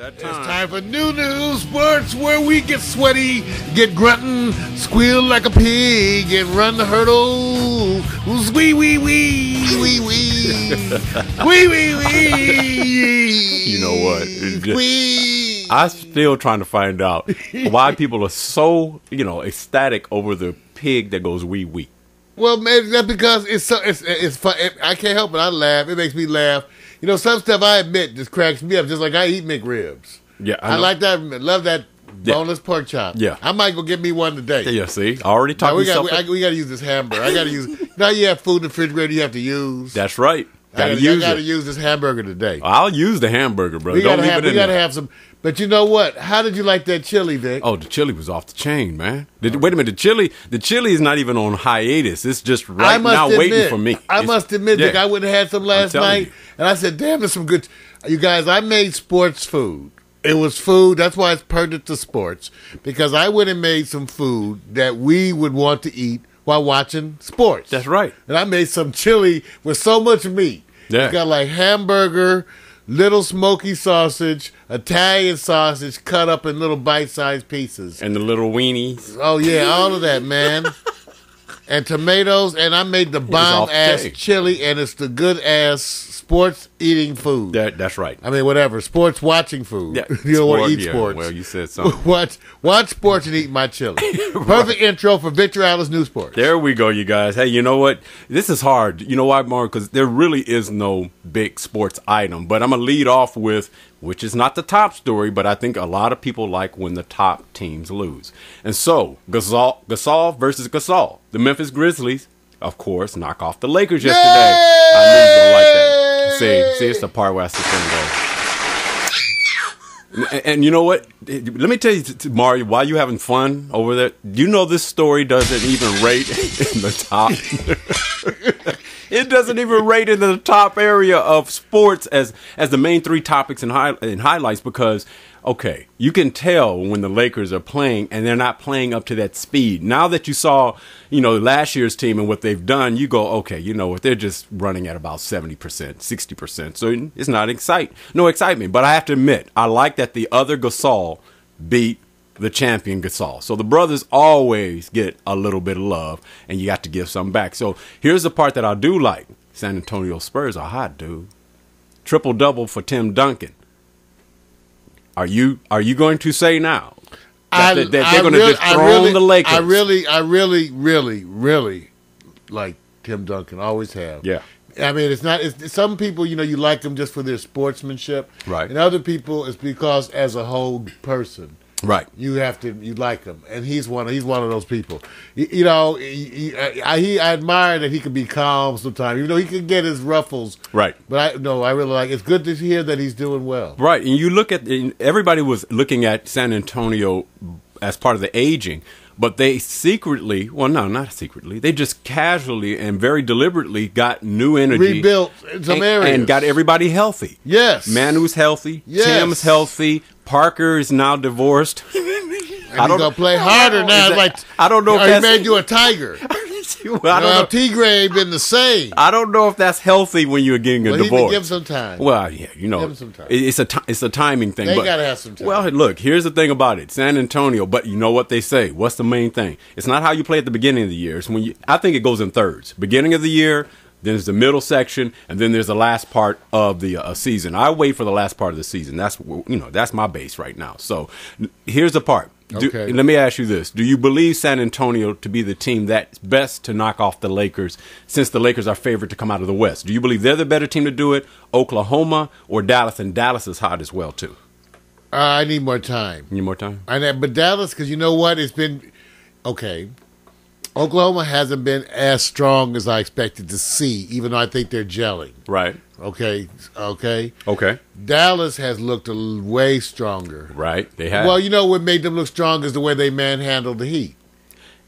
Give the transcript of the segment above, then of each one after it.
It's It's time for new sports where we get sweaty, get grunting, squeal like a pig, and run the hurdle. Wee wee wee wee wee wee wee wee. You know what? Wee. I'm still trying to find out why people are so, ecstatic over the pig that goes wee wee. Well, maybe that's because it's fun. I can't help it. I laugh. It makes me laugh. You know, some stuff I admit just cracks me up. Just like I eat McRibs. Yeah, I like that. Love that boneless pork chop. Yeah, I might go get me one today. Yeah, see, I already talked. We got to use this hamburger. I got to use. Now you have food in the refrigerator. You have to use. That's right. I got to use this hamburger today. I'll use the hamburger, bro. We got to have some. But you know what? How did you like that chili, Vic? Oh, the chili was off the chain, man. Wait a minute, the chili is not even on hiatus. It's just waiting for me. I must admit, Vic, I went and had some last night, and I said, "Damn, there's some good." You guys, I made sports food. It was food. That's why it's pertinent to sports, because I went and made some food that we would want to eat while watching sports. That's right. And I made some chili with so much meat. Yeah. It's got like hamburger, little smoky sausage, Italian sausage cut up in little bite-sized pieces. And the little weenies. Oh, yeah, all of that, man. And tomatoes, and I made the bomb-ass chili, and it's the good-ass sports-eating food. That's right. I mean, whatever, sports-watching food. Yeah. You don't want to eat sports. Well, you said something. Watch sports and eat my chili. Perfect intro for Victor Alice New Sports. There we go, you guys. Hey, you know what? This is hard. You know why, Mark? Because there really is no big sports item. But I'm going to lead off with, which is not the top story, but I think a lot of people like when the top teams lose. And so, Gasol versus Gasol. The Memphis Grizzlies, of course, knock off the Lakers yesterday. Yay! I knew you were going to like that. See, it's the part where I sit there and go. And you know what? Let me tell you, Mario, while you having fun over there, you know this story doesn't even rate in the top. It doesn't even rate in the top area of sports as the main three topics and highlights because, okay, you can tell when the Lakers are playing and they're not playing up to that speed. Now that you saw, last year's team and what they've done, you go, okay, you know what, they're just running at about 70%, 60%. So it's not no excitement. But I have to admit, I like that the other Gasol beat the champion Gasol. So the brothers always get a little bit of love, and you got to give some back. So here's the part that I do like. San Antonio Spurs are hot, dude. Triple-double for Tim Duncan. Are you going to say now that they're going to dethrone the Lakers? I really like Tim Duncan. Always have. Yeah. I mean, it's some people, you like them just for their sportsmanship. Right. And other people, it's because as a whole person. Right. You like him, and he's one of those people. I admire that he can be calm sometimes, even though he can get his ruffles. Right. But I really like. It's good to hear that he's doing well. Right, and you look at everybody was looking at San Antonio as part of the aging, but they secretly, well, no, not secretly, they just casually and very deliberately got new energy, rebuilt some areas, and got everybody healthy. Yes, Manu's healthy. Yes. Tim's healthy. Parker is now divorced. And he's gonna play harder now. I don't know if he made you a tiger. Well, I don't know. Tigre ain't been the same. I don't know if that's healthy when you're getting a divorce. Give him some time. Well, yeah, give him some time. It's a timing thing. They gotta have some time. Well, look, here's the thing about it, San Antonio. But you know what they say? What's the main thing? It's not how you play at the beginning of the year. It's when I think it goes in thirds. Beginning of the year. Then there's the middle section, and then there's the last part of the season. I wait for the last part of the season. That's my base right now. So here's the part. Okay. Let me ask you this: do you believe San Antonio to be the team that's best to knock off the Lakers, since the Lakers are favored to come out of the West? Do you believe they're the better team to do it, Oklahoma or Dallas? And Dallas is hot as well too. I need more time. You need more time. But Dallas, because you know what, it's been okay. Oklahoma hasn't been as strong as I expected to see, even though I think they're gelling. Right. Okay. Dallas has looked way stronger. Right. They have. Well, what made them look strong is the way they manhandled the Heat.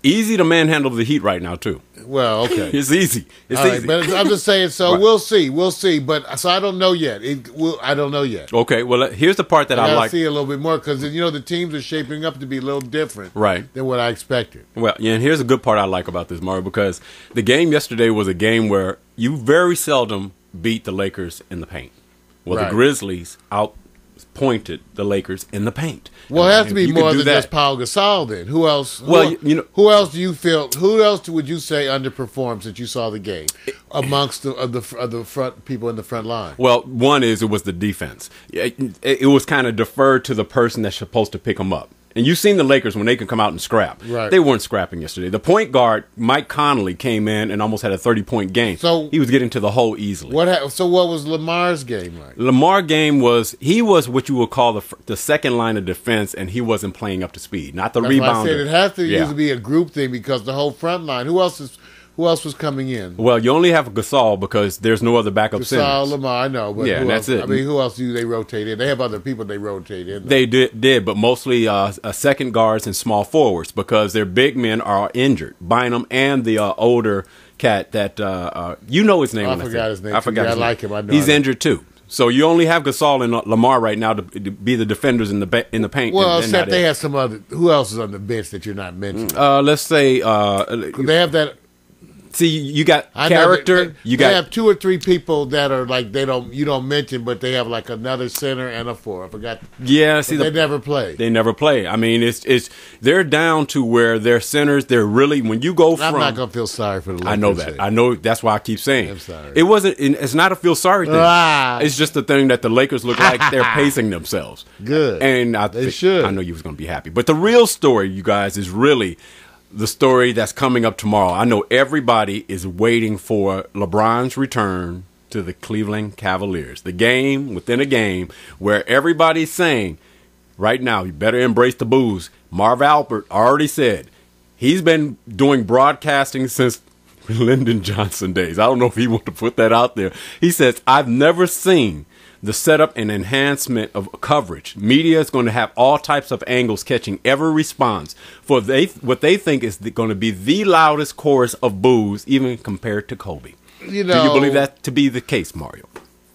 Easy to manhandle the Heat right now, too. Well, okay. It's easy. It's easy. Right, but I'm just saying, so right. We'll see. But so I don't know yet. I don't know yet. Okay, well, here's the part that I like. See a little bit more because, the teams are shaping up to be a little different than what I expected. Well, yeah, and here's a good part I like about this, Mario, because the game yesterday was a game where you very seldom beat the Lakers in the paint. Well, the Grizzlies pointed the Lakers in the paint. Well, it has to be more than just Paul Gasol. Then who else? Well, who else do you feel? Who else would you say underperformed since you saw the game amongst the front people in the front line? Well, one is it was the defense. It was kind of deferred to the person that's supposed to pick them up. And you've seen the Lakers when they can come out and scrap. Right. They weren't scrapping yesterday. The point guard, Mike Conley, came in and almost had a 30-point game. So he was getting to the hole easily. So what was Lamar's game like? Lamar's game was, he was what you would call the second line of defense, and he wasn't playing up to speed. Not the rebounder. I said it has to usually be a group thing because the whole front line. Who else was coming in? Well, you only have Gasol because there's no other backup centers. Gasol, Lamar, I know. But yeah, that's it. I mean, who else do they rotate in? They have other people they rotate in. They did, but mostly second guards and small forwards because their big men are injured. Bynum and the older cat that, you know his name. I forgot his name. I forgot his name. I like him. I know. He's injured too. So you only have Gasol and Lamar right now to be the defenders in the paint. Well, except they have some other. Who else is on the bench that you're not mentioning? Let's say they have that. See, you got character. They have two or three people that are like you don't mention, but they have like another center and a four. I forgot. Yeah, see, they never play. They never play. I mean, it's they're down to where their centers. They're really when you go from. I'm not gonna feel sorry for the Lakers. I know that. I know that's why I keep saying. I'm sorry. It wasn't. It's not a feel sorry thing. It's just the thing that the Lakers look like they're pacing themselves. Good. And they should. I know you was gonna be happy, but the real story, you guys, is really the story that's coming up tomorrow. I know everybody is waiting for LeBron's return to the Cleveland Cavaliers. The game within a game where everybody's saying, right now, you better embrace the booze. Marv Albert already said he's been doing broadcasting since Lyndon Johnson days. I don't know if he wanted to put that out there. He says, I've never seen the setup and enhancement of coverage. Media is going to have all types of angles catching every response for what they think is going to be the loudest chorus of boos, even compared to Kobe. Do you believe that to be the case, Mario?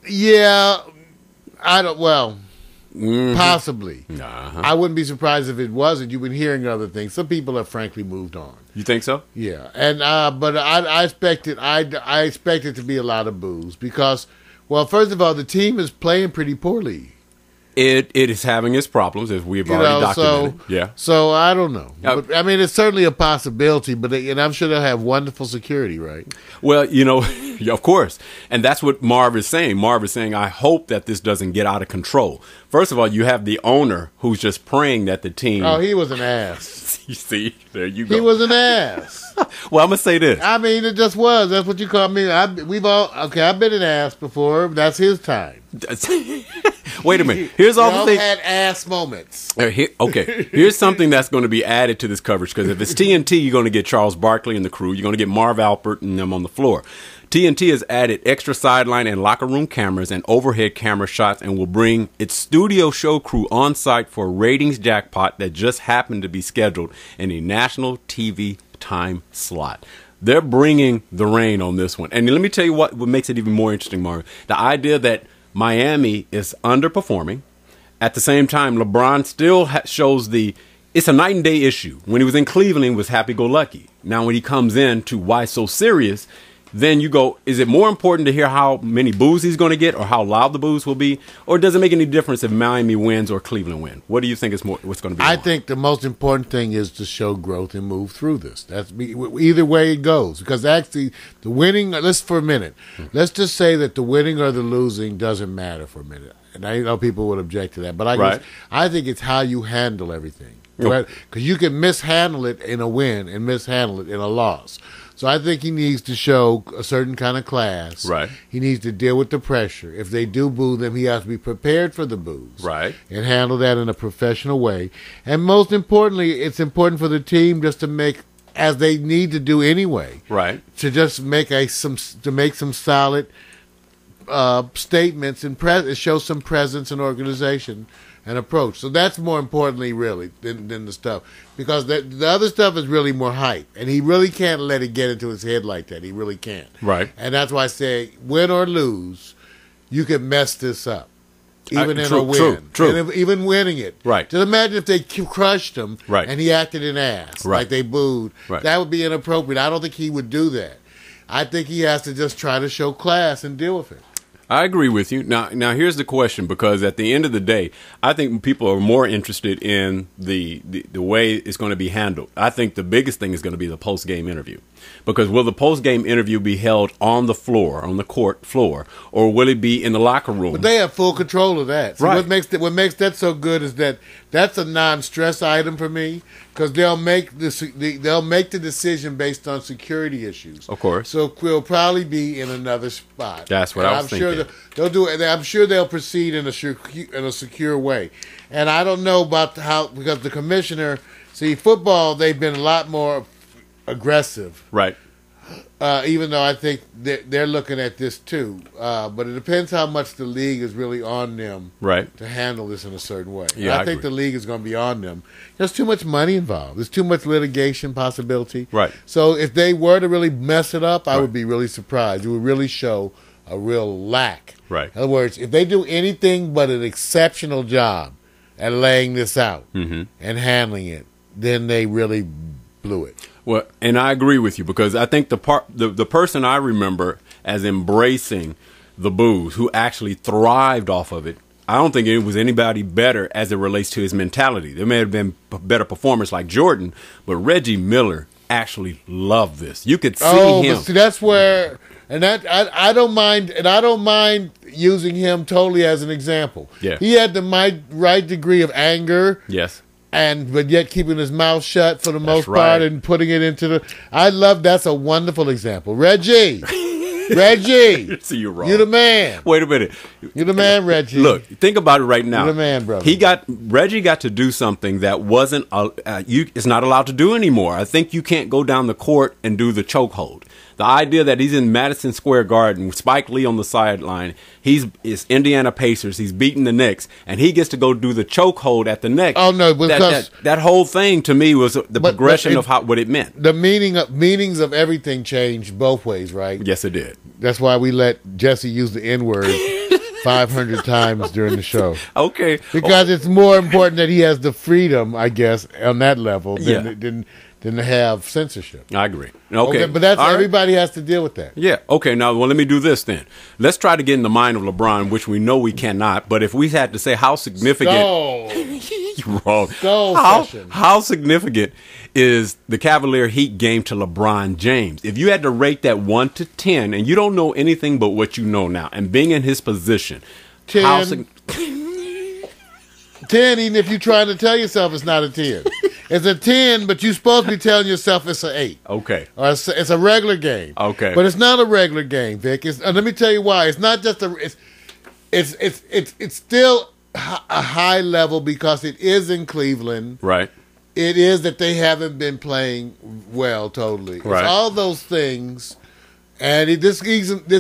Yeah, I don't. Well, possibly. Uh-huh. I wouldn't be surprised if it wasn't. You've been hearing other things. Some people have frankly moved on. You think so? Yeah, and but I expected. I expected to be a lot of boos because. Well, first of all, the team is playing pretty poorly. It is having its problems, as we've already documented. So I don't know. But, I mean, it's certainly a possibility, but and I'm sure they'll have wonderful security, right? Well, of course. And that's what Marv is saying. Marv is saying, I hope that this doesn't get out of control. First of all, you have the owner who's just praying that the team... Oh, he was an ass. You see, there you go. He was an ass. Well, I'm going to say this. I mean, it just was. That's what you call me. I've been an ass before. That's his time. Wait a minute. Here's all the things. Had ass moments. Okay. Here's something that's going to be added to this coverage because if it's TNT, you're going to get Charles Barkley and the crew. You're going to get Marv Albert and them on the floor. TNT has added extra sideline and locker room cameras and overhead camera shots and will bring its studio show crew on site for a ratings jackpot that just happened to be scheduled in a national TV time slot. They're bringing the rain on this one. And let me tell you what makes it even more interesting, Mario. The idea that Miami is underperforming. At the same time, LeBron still shows it's a night and day issue. When he was in Cleveland, he was happy-go-lucky. Now when he comes in to why so serious, then you go, is it more important to hear how many boos he's going to get or how loud the boos will be? Or does it make any difference if Miami wins or Cleveland win? What do you think is what's going to be I think the most important thing is to show growth and move through this. That's either way it goes. Because actually, the winning, for a minute, let's just say that the winning or the losing doesn't matter for a minute. And I know people would object to that. But I think it's how you handle everything. Because you can mishandle it in a win and mishandle it in a loss. So I think he needs to show a certain kind of class. Right. He needs to deal with the pressure. If they do boo them, he has to be prepared for the boos. Right. And handle that in a professional way. And most importantly, it's important for the team just to make, as they need to do anyway. Right. To just make some solid statements and show some presence and organization and approach. So that's more importantly, really, than the stuff. Because the other stuff is really more hype. And he really can't let it get into his head like that. He really can't. Right. And that's why I say, win or lose, you can mess this up. Even in a win. True. And even winning it. Right. Just imagine if they crushed him and he acted an ass. Right. Like they booed. Right. That would be inappropriate. I don't think he would do that. I think he has to just try to show class and deal with it. I agree with you. Now here's the question, because at the end of the day, I think people are more interested in the way it's going to be handled. I think the biggest thing is going to be the post-game interview. Because will the post-game interview be held on the floor, on the court floor, or will it be in the locker room? But they have full control of that. So right. What makes that so good is that that's a non-stress item for me, because they'll make the decision based on security issues. Of course. So we'll probably be in another spot. That's what I was thinking. Sure they'll do it. I'm sure they'll proceed in a secure way. And I don't know about how, because the commissioner, football, they've been a lot more aggressive. Right. Even though I think they're looking at this too. But it depends how much the league is really on them to handle this in a certain way. Yeah, I think the league is going to be on them. There's too much money involved. There's too much litigation possibility. Right. So if they were to really mess it up, I would be really surprised. It would really show a real lack. Right. In other words, if they do anything but an exceptional job at laying this out and handling it, then they really blew it. Well, and I agree with you, because I think the person I remember as embracing the booze, who actually thrived off of it, I don't think it was anybody better as it relates to his mentality. There may have been better performers like Jordan, but Reggie Miller actually loved this. You could see him. But see, that's where, and that I don't mind using him totally as an example. Yeah, he had the right degree of anger. Yes. But yet keeping his mouth shut for the most part and putting it into the. That's a wonderful example. Reggie. See, you're wrong. You're the man. Wait a minute. You're the man, Reggie. Look, think about it right now. You're the man, brother. Reggie got to do something that wasn't it's not allowed to do anymore. I think you can't go down the court and do the chokehold. The idea that he's in Madison Square Garden with Spike Lee on the sideline, it's Indiana Pacers, he's beating the Knicks, and he gets to go do the chokehold at the Knicks. Oh no, because that whole thing to me was the progression of what it meant. The meanings of everything changed both ways, right? Yes, it did. That's why we let Jesse use the N-word 500 times during the show. Okay, because it's more important that he has the freedom, I guess, on that level than to have censorship. I agree. Okay, but that's everybody has to deal with that. Yeah. Okay. Now, well, let me do this then. Let's try to get in the mind of LeBron, which we know we cannot. But if we had to say how significant, you're wrong. How significant is the Cavalier Heat game to LeBron James? If you had to rate that 1 to 10, and you don't know anything but what you know now, and being in his position, 10. 10, even if you're trying to tell yourself it's not a 10. It's a 10, but you're supposed to be telling yourself it's an 8. Okay. Or it's a regular game. Okay. But it's not a regular game, Vic. Let me tell you why. It's not just it's still a high level because it is in Cleveland. Right. It is that they haven't been playing well totally. Right. It's all those things. And this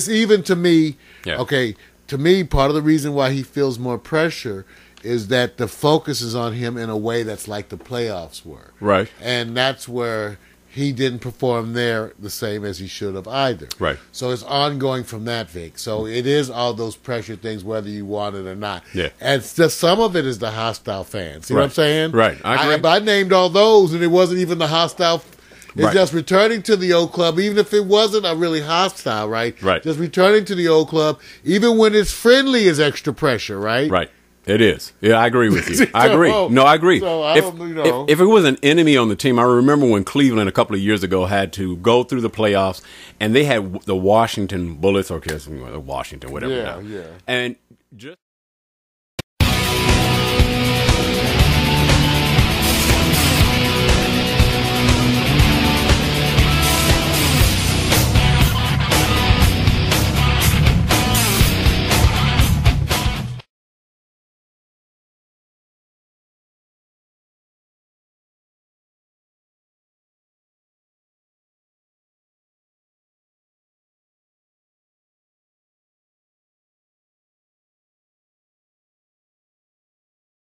even to me, to me, part of the reason why he feels more pressure is that the focus is on him in a way that's like the playoffs were. Right. And that's where he didn't perform there the same as he should have either. Right. So it's ongoing from that, Vic. So it is all those pressure things, whether you want it or not. Yeah. And some of it is the hostile fans. See what I'm saying? Right. I agree. I named all those, and it wasn't even the hostile. It's just returning to the old club, even if it wasn't a really hostile, right? Right. Just returning to the old club, even when it's friendly, is extra pressure, right? Right. It is. Yeah, I agree with you. I agree. No, I agree. So if it was an enemy on the team, I remember when Cleveland a couple of years ago had to go through the playoffs, and they had the Washington Bullets, or Washington, whatever. Yeah. And just